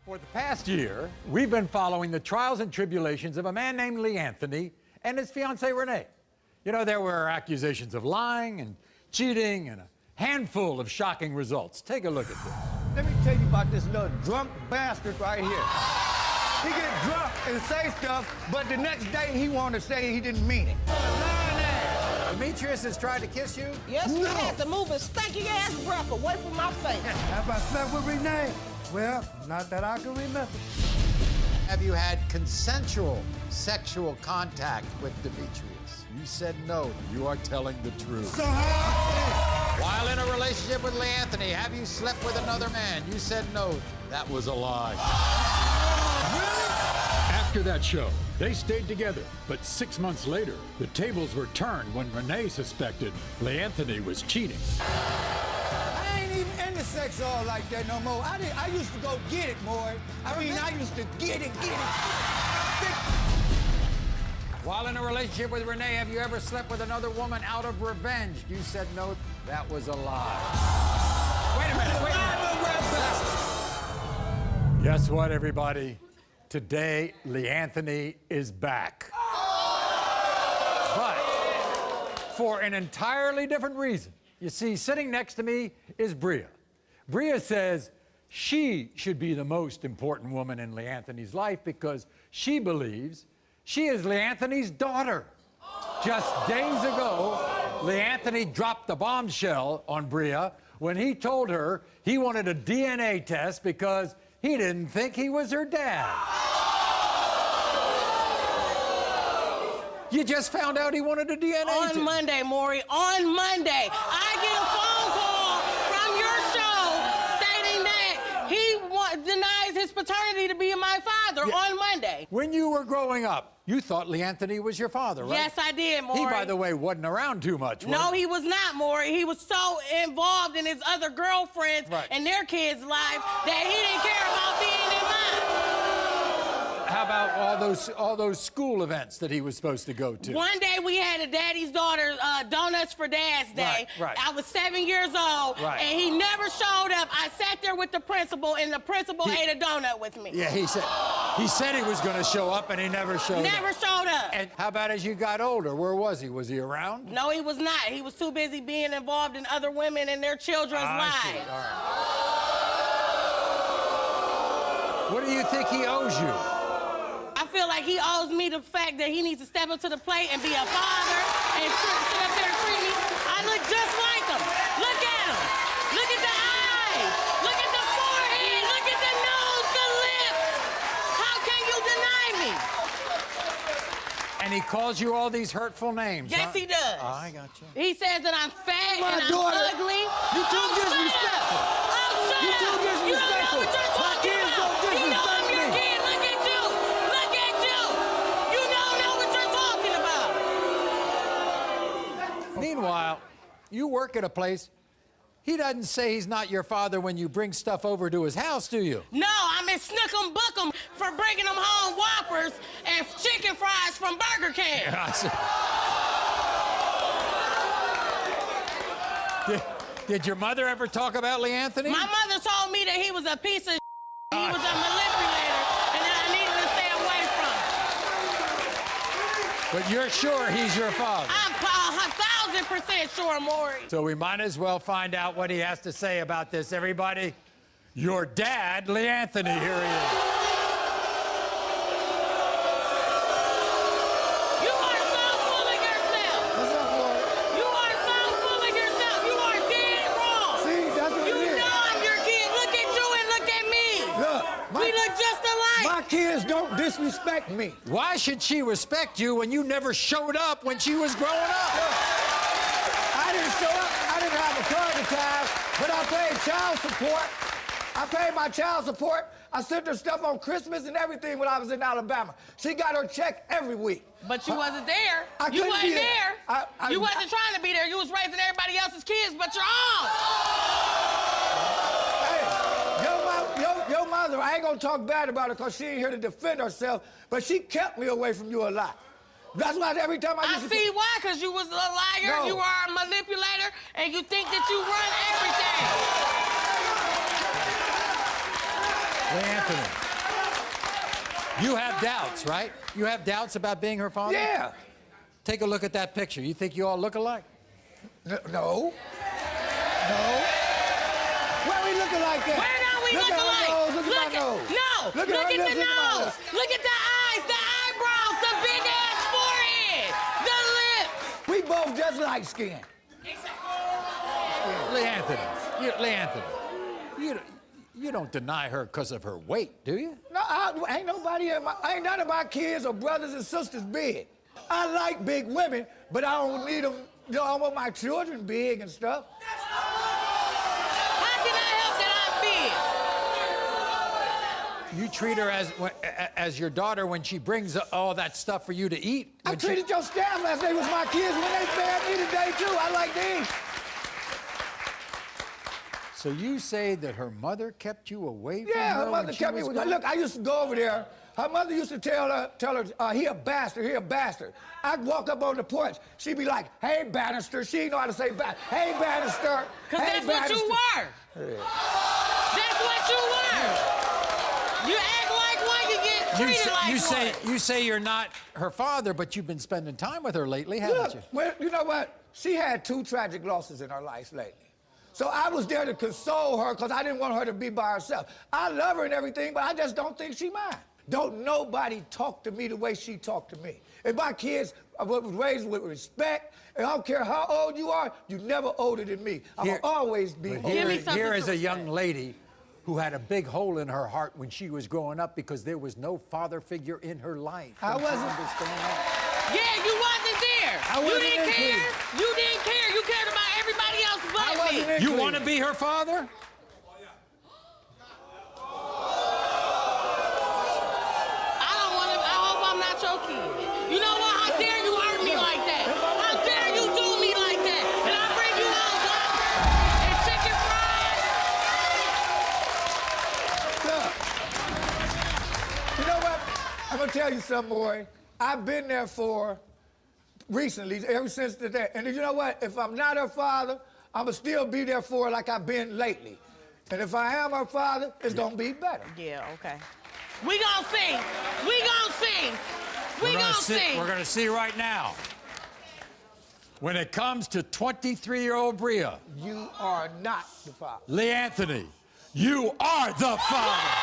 For the past year, we've been following the trials and tribulations of a man named Leanthony and his fiancée, Renee. You know, there were accusations of lying and cheating and a handful of shocking results. Take a look at this. Let me tell you about this little drunk bastard right here. He get drunk and say stuff, but the next day he want to say he didn't mean it. Demetrius has tried to kiss you? Yes, we had to move his stinking ass breath away from my face. Have I slept with Renee? Well, not that I can remember. Have you had consensual sexual contact with Demetrius? You said no. You are telling the truth. So how? While in a relationship with Leanthony, have you slept with another man? You said no. That was a lie. After that show, they stayed together. But 6 months later, the tables were turned when Renee suspected Leanthony was cheating. I ain't even into sex all like that no more. I used to go get it, Maury. I used to get it. While in a relationship with Renee, have you ever slept with another woman out of revenge? You said no. That was a lie. Wait a minute. Guess what, everybody? Today, Leanthony is back. But for an entirely different reason. You see, sitting next to me is Bria. Bria says she should be the most important woman in Leanthony's life because she believes she is Leanthony's daughter. Just days ago, Leanthony dropped the bombshell on Bria when he told her he wanted a DNA test because he didn't think he was her dad. You just found out he wanted a DNA test. On Monday, Maury, on Monday, I get a phone call from your show stating that he denies his paternity to be my father on Monday. When you were growing up, you thought Leanthony was your father, right? Yes, I did, Maury. He, by the way, wasn't around too much, was No, he? he was not, Maury. He was so involved in his other girlfriends and their kids' lives that he didn't care about being in mine. How about all those school events that he was supposed to go to? One day we had a Daddy's Daughter Donuts for Dad's Day. Right. I was 7 years old, and he never showed up. I sat there with the principal, and the principal ate a donut with me. Yeah, he said he was going to show up, and he never showed up. Never showed up. And how about as you got older? Where was he? Was he around? No, he was not. He was too busy being involved in other women and their children's lives. I see. All right. What do you think he owes you? I feel like he owes me the fact that he needs to step up to the plate and be a father and sit up there and treat me. I look just like him. Look at him. Look at the eyes. Look at the forehead. Look at the nose, the lips. How can you deny me? And he calls you all these hurtful names, Yes, huh? he does. Oh, I got you. He says that I'm fat and I'm daughter. ugly. You too disrespectful. Oh, shut You too up. You don't know what you're disrespectful. My talking kids about. don't You know I'm disrespect your me. kid. Look at you. Look at you. You don't know what you're talking about. Meanwhile, you work at a place. He doesn't say he's not your father when you bring stuff over to his house, do you? No, I'm in Snook 'em Book 'em for bringing them home Whoppers and chicken fries from Burger King. I see. Did your mother ever talk about Leanthony? My mother told me that he was a piece of he was a manipulator and that I needed to stay away from him. But you're sure he's your father? I'm 1,000% sure, Maury. So we might as well find out what he has to say about this, everybody. Your dad, Leanthony, here he is. You are so full of yourself. What's up, Maury? You are so full of yourself. You are dead wrong. See, that's what You it is. know I'm your kid. Look at you and look at me. Look, We look just alike. my kids don't disrespect me. Why should she respect you when you never showed up when she was growing up? I didn't show up. I didn't have a car at the time, but I paid child support. I paid my child support. I sent her stuff on Christmas and everything when I was in Alabama. She got her check every week. But you wasn't there. I You couldn't wasn't be there. there. You wasn't trying to be there. You was raising everybody else's kids, but you're on. Hey, your mother, I ain't gonna talk bad about her because she ain't here to defend herself, but she kept me away from you a lot. That's why every time I I used see why, because you was a liar, No. you are a manipulator, and you think that you run everything. Leanthony, you have doubts, right? You have doubts about being her father? Yeah. Take a look at that picture. You think you all look alike? No. No. Where we looking like that? Where don't we look at her alike? nose, look at my nose. No. Look Look at her at lips, the look at my nose. lips. Look at the eyes, the eyebrows, the big ass forehead, the lips. We both just light skinned. Leanthony, you don't deny her because of her weight, do you? No, ain't none of my kids or brothers and sisters big. I like big women, but I don't need them. You know, I want my children big and stuff. How can I help that I'm big? You treat her as your daughter when she brings all that stuff for you to eat. I treated your staff last night was my kids when they fed me today, too. I like to eat. So you say that her mother kept you away from her? Yeah, her when mother she kept me. was gone? Look, I used to go over there. Her mother used to tell her, he a bastard, he a bastard. I'd walk up on the porch. She'd be like, hey, Bannister. She didn't know how to say bastard. Hey, Bannister. Because hey, that's what you were. Yeah. That's what you were. You act like one, you get treated like one. You say you're not her father, but you've been spending time with her lately, haven't you? Well, you know what? She had 2 tragic losses in her life lately. So I was there to console her because I didn't want her to be by herself. I love her and everything, but I just don't think she mine. Don't nobody talk to me the way she talked to me. If my kids was raised with respect, and I don't care how old you are, you're never older than me. I will always be older. Here is a young lady who had a big hole in her heart when she was growing up because there was no father figure in her life. I wasn't. Yeah, you wasn't there. You didn't care. You didn't care. You cared about everybody else but me. You want to be her father? I hope I'm not your kid. You know what? How dare you hurt me like that? How dare you do me like that? And I bring you out Whopper and chicken fries. Look, you know what? I'm going to tell you something, boy. I've been there for recently, ever since today. And you know what? If I'm not her father, I'm going to still be there for her like I've been lately. And if I am her father, it's going to be better. Yeah, okay. We gonna see. We gonna see. We gonna see. We're going to see right now. When it comes to 23-year-old Bria. You are not the father. Leanthony, you are the father.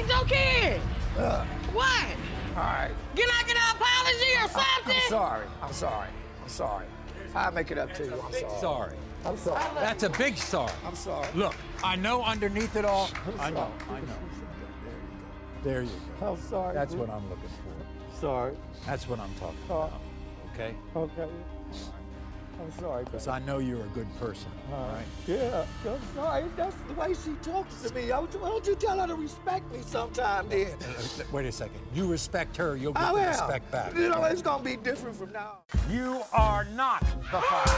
Your kid. What? All right. Can I get an apology or something? I'm sorry. I'll make it up to you. I'm sorry. I'm sorry. That's a big sorry. I'm sorry. Look, I know underneath it all. I know. There you go. I'm sorry. That's what I'm looking for. Sorry. That's what I'm talking about. Okay? Okay. I'm sorry. Because I know you're a good person. All right? Yeah. I'm sorry. That's the way she talks to me. Why don't you tell her to respect me sometime then? Wait a second. You respect her, you'll get the respect back. You know, it's going to be different from now on. You are not the father.